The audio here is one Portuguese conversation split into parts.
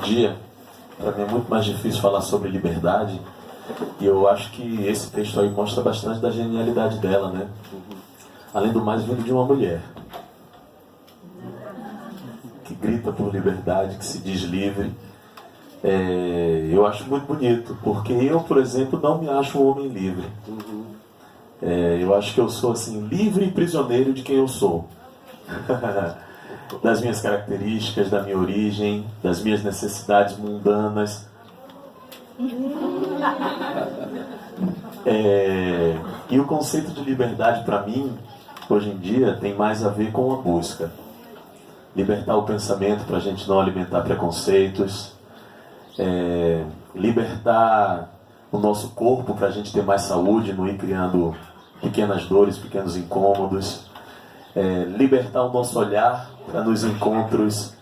dia, para mim é muito mais difícil falar sobre liberdade, e eu acho que esse texto aí mostra bastante da genialidade dela, né? Além do mais, vindo de uma mulher que grita por liberdade, que se diz livre. Eu acho muito bonito, porque eu, por exemplo, não me acho um homem livre. Eu acho que eu sou assim, livre e prisioneiro de quem eu sou. Das minhas características, da minha origem, das minhas necessidades mundanas. E o conceito de liberdade, para mim, hoje em dia, tem mais a ver com a busca. Libertar o pensamento para a gente não alimentar preconceitos. Libertar o nosso corpo para a gente ter mais saúde, não ir criando pequenas dores, pequenos incômodos. Libertar o nosso olhar para nos encontros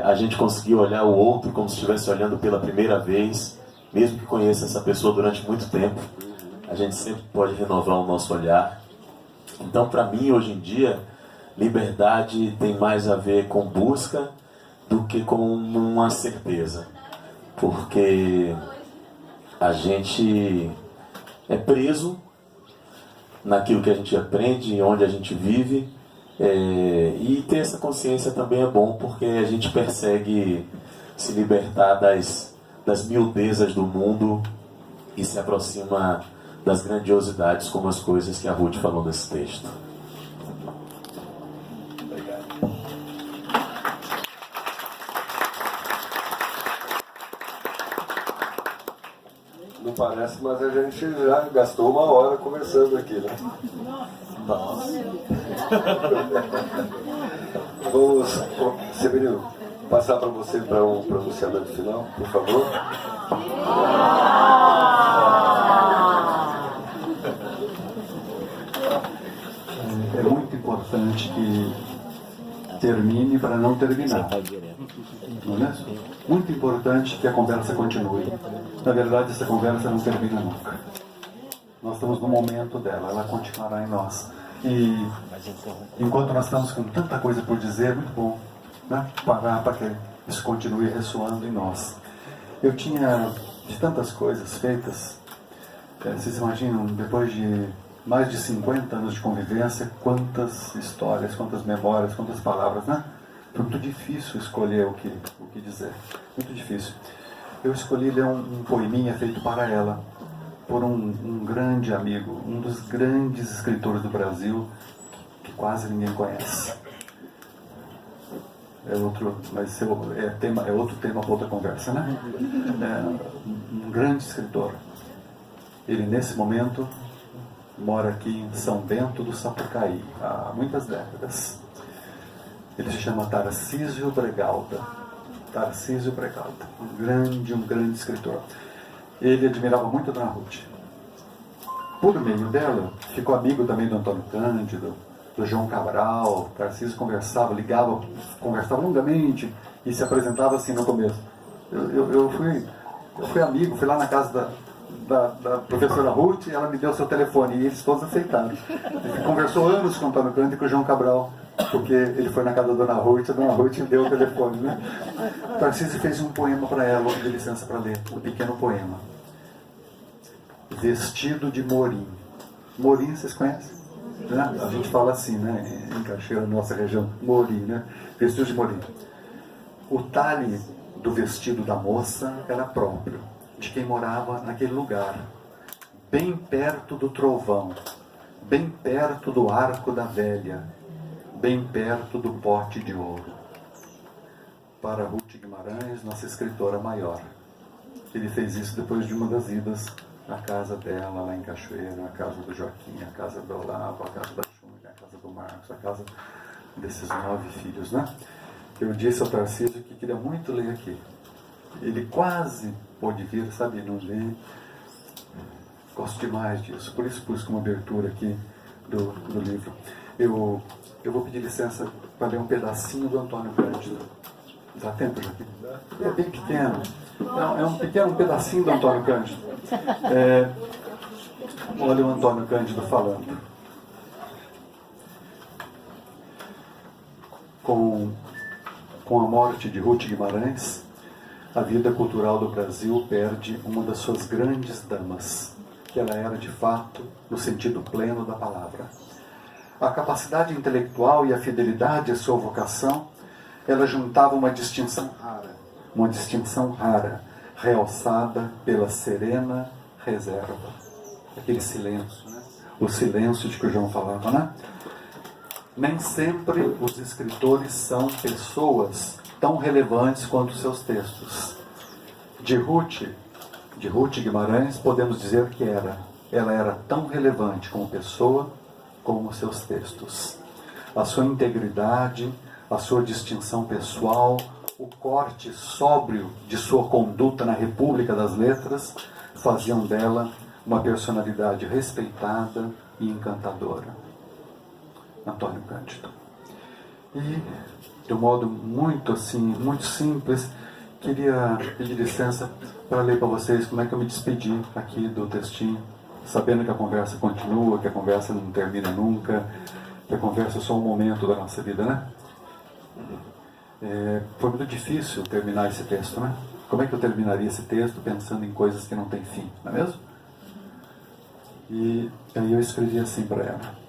a gente conseguir olhar o outro como se estivesse olhando pela primeira vez, mesmo que conheça essa pessoa durante muito tempo. A gente sempre pode renovar o nosso olhar. Então, para mim, hoje em dia, liberdade tem mais a ver com busca do que com uma certeza. Porque a gente é preso naquilo que a gente aprende, onde a gente vive, e ter essa consciência também é bom, porque a gente persegue se libertar das miudezas do mundo e se aproxima das grandiosidades, como as coisas que a Ruth falou nesse texto. Não parece, mas a gente já gastou 1 hora conversando aqui, né? Nossa. Vamos, Severino, passar para você para um pronunciamento final, por favor. É muito importante que termine para não terminar. Não é mesmo? Muito importante que a conversa continue. Na verdade, essa conversa não termina nunca. Nós estamos no momento dela, ela continuará em nós. E enquanto nós estamos com tanta coisa por dizer, é muito bom, né? Parar para que isso continue ressoando em nós. Eu tinha de tantas coisas feitas, vocês imaginam, depois de mais de 50 anos de convivência, quantas histórias, quantas memórias, quantas palavras, né? Foi muito difícil escolher o que dizer, muito difícil. Eu escolhi ler um poeminha feito para ela, por um grande amigo, um dos grandes escritores do Brasil, que quase ninguém conhece. É outro tema para outra conversa, né? Um grande escritor. Ele, nesse momento, mora aqui em São Bento do Sapucaí, há muitas décadas. Ele se chama Tarcísio Bregalda. Tarcísio Bregalda, um grande escritor. Ele admirava muito a Dona Ruth. Por meio dela, ficou amigo também do Antônio Cândido, do João Cabral. Tarcísio conversava longamente e se apresentava assim no começo. Eu fui amigo, fui lá na casa da professora Ruth e ela me deu seu telefone e eles todos aceitaram. Ele conversou anos com o Antônio Cândido e com o João Cabral, porque ele foi na casa da Dona Ruth e a Dona Ruth deu o telefone, né? Tarcísio fez um poema para ela, de licença para ler, um pequeno poema. Vestido de morim. Morim, vocês conhecem? Né? A gente fala assim, né? Em Caxias, na nossa região, morim, né? Vestido de morim. O talhe do vestido da moça era próprio de quem morava naquele lugar, bem perto do trovão, bem perto do arco da velha, bem perto do pote de ouro. Para Ruth Guimarães, nossa escritora maior. Ele fez isso depois de uma das idas à casa dela, lá em Cachoeira, a casa do Joaquim, a casa do Olavo, a casa da Júlia, a casa do Marcos, a casa desses 9 filhos, né? Eu disse ao Tarcísio que queria muito ler aqui. Ele quase pôde vir, sabe, não ler. Gosto demais disso, por isso pus como abertura aqui do livro. Eu vou pedir licença para ler um pedacinho do Antônio Cândido. Dá tempo, Joaquim? É bem pequeno. É um pequeno pedacinho do Antônio Cândido. Olha o Antônio Cândido falando. Com a morte de Ruth Guimarães, a vida cultural do Brasil perde uma das suas grandes damas, que ela era de fato no sentido pleno da palavra. A capacidade intelectual e a fidelidade à sua vocação, ela juntava uma distinção rara, realçada pela serena reserva. Aquele silêncio, né? O silêncio de que o João falava, né? Nem sempre os escritores são pessoas tão relevantes quanto seus textos. De Ruth Guimarães, podemos dizer que ela era tão relevante como pessoa como seus textos. A sua integridade, a sua distinção pessoal, o corte sóbrio de sua conduta na República das Letras faziam dela uma personalidade respeitada e encantadora. Antônio Cândido. E, de um modo muito simples, queria pedir licença para ler para vocês como é que eu me despedi aqui do textinho, sabendo que a conversa continua, que a conversa não termina nunca, que a conversa é só um momento da nossa vida, né? Foi muito difícil terminar esse texto, né? Como é que eu terminaria esse texto pensando em coisas que não têm fim, não é mesmo? E aí eu escrevi assim para ela.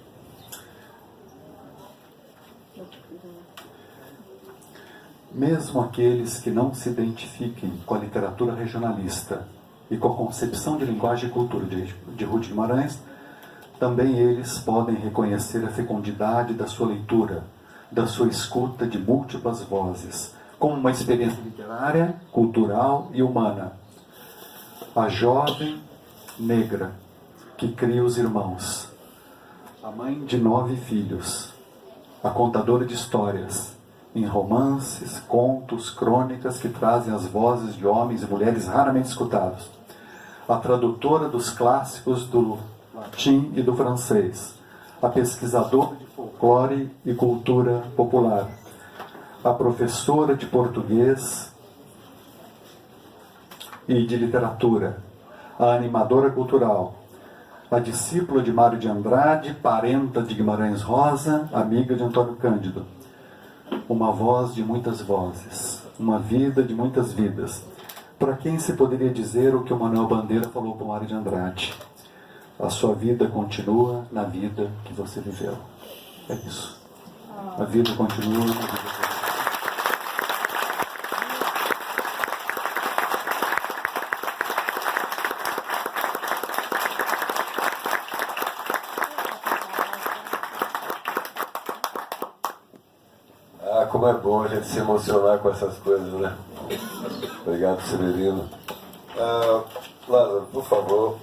Mesmo aqueles que não se identifiquem com a literatura regionalista e com a concepção de linguagem e cultura de Ruth Guimarães, também eles podem reconhecer a fecundidade da sua leitura, da sua escuta de múltiplas vozes, como uma experiência literária, cultural e humana. A jovem negra que cria os irmãos, a mãe de 9 filhos, a contadora de histórias, em romances, contos, crônicas que trazem as vozes de homens e mulheres raramente escutados, a tradutora dos clássicos do latim e do francês, a pesquisadora de folclore e cultura popular, a professora de português e de literatura, a animadora cultural, a discípula de Mário de Andrade, parenta de Guimarães Rosa, amiga de Antônio Cândido. Uma voz de muitas vozes, uma vida de muitas vidas. Para quem se poderia dizer o que o Manuel Bandeira falou para o Mário de Andrade? A sua vida continua na vida que você viveu. É isso. A vida continua na vida que você viveu. Como é bom a gente se emocionar com essas coisas, né? Obrigado, Severino. Lázaro, por favor.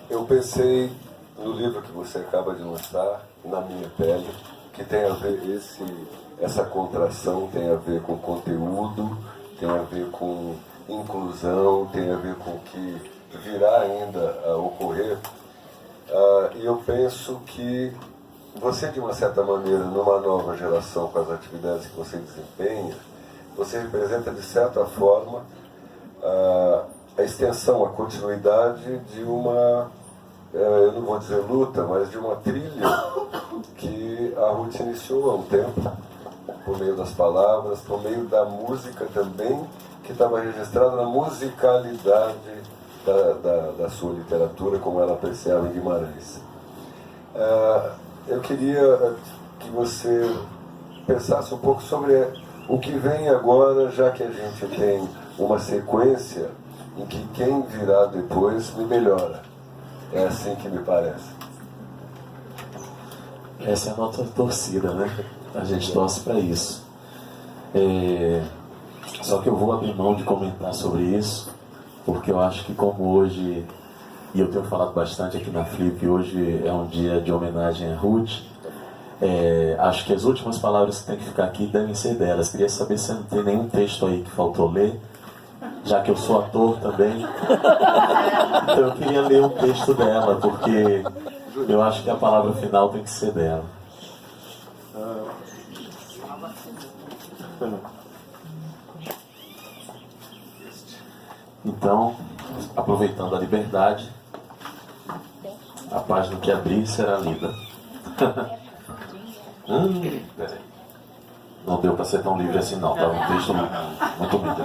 Eu pensei no livro que você acaba de lançar, Na Minha Pele, que tem a ver, essa contração tem a ver com conteúdo, tem a ver com inclusão, tem a ver com o que virá ainda a ocorrer. E eu penso que você, de uma certa maneira, numa nova geração, com as atividades que você desempenha, você representa, de certa forma, a extensão, a continuidade de uma, eu não vou dizer luta, mas de uma trilha que a Ruth iniciou há um tempo, por meio das palavras, por meio da música também, que estava registrada na musicalidade da sua literatura, como ela apreciava em Guimarães. Eu queria que você pensasse um pouco sobre o que vem agora, já que a gente tem uma sequência em que quem virá depois me melhora. É assim que me parece. Essa é a nossa torcida, né? A gente torce para isso. Só que eu vou abrir mão de comentar sobre isso, porque eu acho que como hoje, e eu tenho falado bastante aqui na Flip, hoje é um dia de homenagem a Ruth, acho que as últimas palavras que tem que ficar aqui devem ser delas. Queria saber se não tem nenhum texto aí que faltou ler, já que eu sou ator também. Então eu queria ler um texto dela, porque eu acho que a palavra final tem que ser dela. Então, aproveitando a liberdade, a página que abrir será lida. Peraí. Não deu para ser tão livre assim não, estava um texto muito bonito.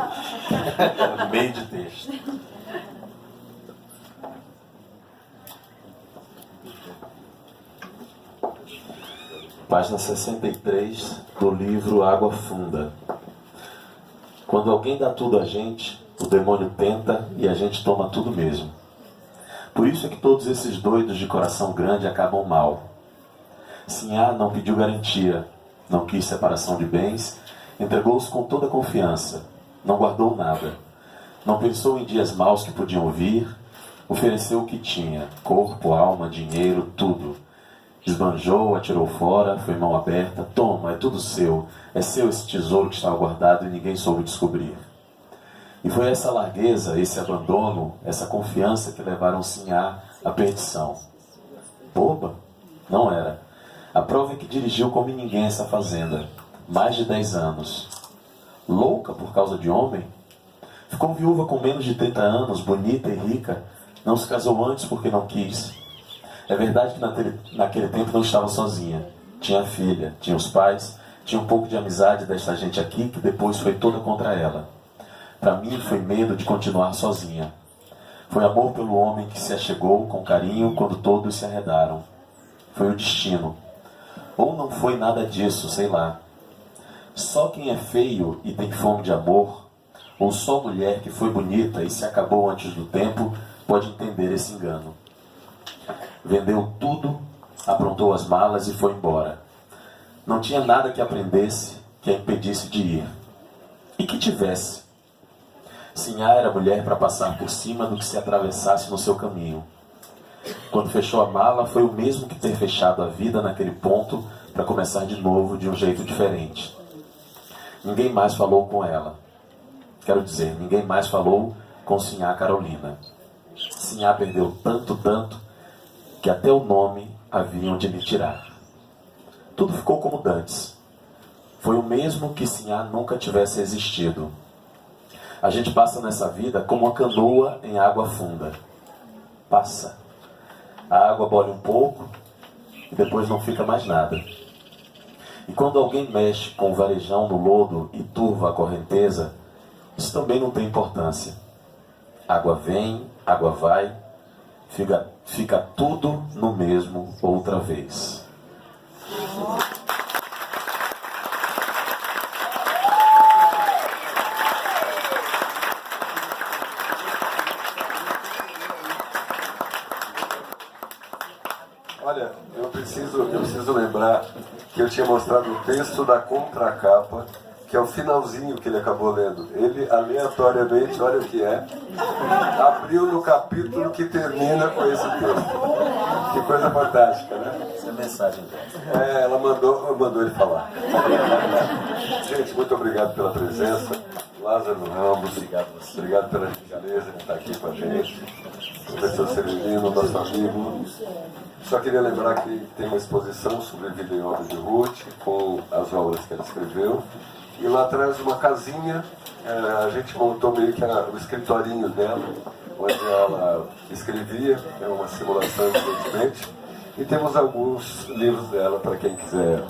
Meio de texto. Página 63 do livro Água Funda. Quando alguém dá tudo a gente, o demônio tenta e a gente toma tudo mesmo. Por isso é que todos esses doidos de coração grande acabam mal. Sinhá não pediu garantia, não quis separação de bens, entregou-os com toda confiança, não guardou nada, não pensou em dias maus que podiam vir, ofereceu o que tinha, corpo, alma, dinheiro, tudo. Esbanjou, atirou fora, foi mão aberta. Toma, é tudo seu. É seu esse tesouro que estava guardado e ninguém soube descobrir. E foi essa largueza, esse abandono, essa confiança que levaram Sinhá à perdição. Boba? Não era. A prova é que dirigiu como ninguém essa fazenda. Mais de 10 anos. Louca por causa de homem? Ficou viúva com menos de 30 anos, bonita e rica. Não se casou antes porque não quis. É verdade que naquele tempo não estava sozinha. Tinha filha, tinha os pais, tinha um pouco de amizade desta gente aqui que depois foi toda contra ela. Para mim foi medo de continuar sozinha. Foi amor pelo homem que se achegou com carinho quando todos se arredaram. Foi o destino. Ou não foi nada disso, sei lá. Só quem é feio e tem fome de amor, ou só mulher que foi bonita e se acabou antes do tempo, pode entender esse engano. Vendeu tudo, aprontou as malas e foi embora. Não tinha nada que aprendesse, que a impedisse de ir. E que tivesse. Sinhá era mulher para passar por cima do que se atravessasse no seu caminho. Quando fechou a mala, foi o mesmo que ter fechado a vida naquele ponto para começar de novo de um jeito diferente. Ninguém mais falou com ela. Quero dizer, ninguém mais falou com Sinhá Carolina. Sinhá perdeu tanto, que até o nome haviam de lhe tirar. Tudo ficou como dantes. Foi o mesmo que Sinhá nunca tivesse existido. A gente passa nessa vida como uma canoa em água funda. Passa. A água bolle um pouco e depois não fica mais nada. E quando alguém mexe com o varejão no lodo e turva a correnteza, isso também não tem importância. Água vem, água vai, fica tudo no mesmo outra vez. Olha, eu preciso lembrar que eu tinha mostrado o texto da contracapa, que é o finalzinho que ele acabou lendo. Ele, aleatoriamente, olha o que é, abriu no capítulo que termina com esse texto. Que coisa fantástica, né? Essa é a mensagem dela. Ela mandou ele falar. Gente, muito obrigado pela presença. Lázaro Ramos, obrigado pela gentileza de estar aqui com a gente. Professor Severino, nosso amigo. Só queria lembrar que tem uma exposição sobre a vida e obra de Ruth, com as obras que ela escreveu. E lá atrás, uma casinha, a gente montou meio que o escritorinho dela, onde ela escrevia, é uma simulação, evidentemente. E temos alguns livros dela para quem quiser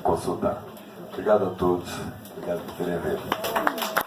consultar. Obrigado a todos, obrigado por terem vindo.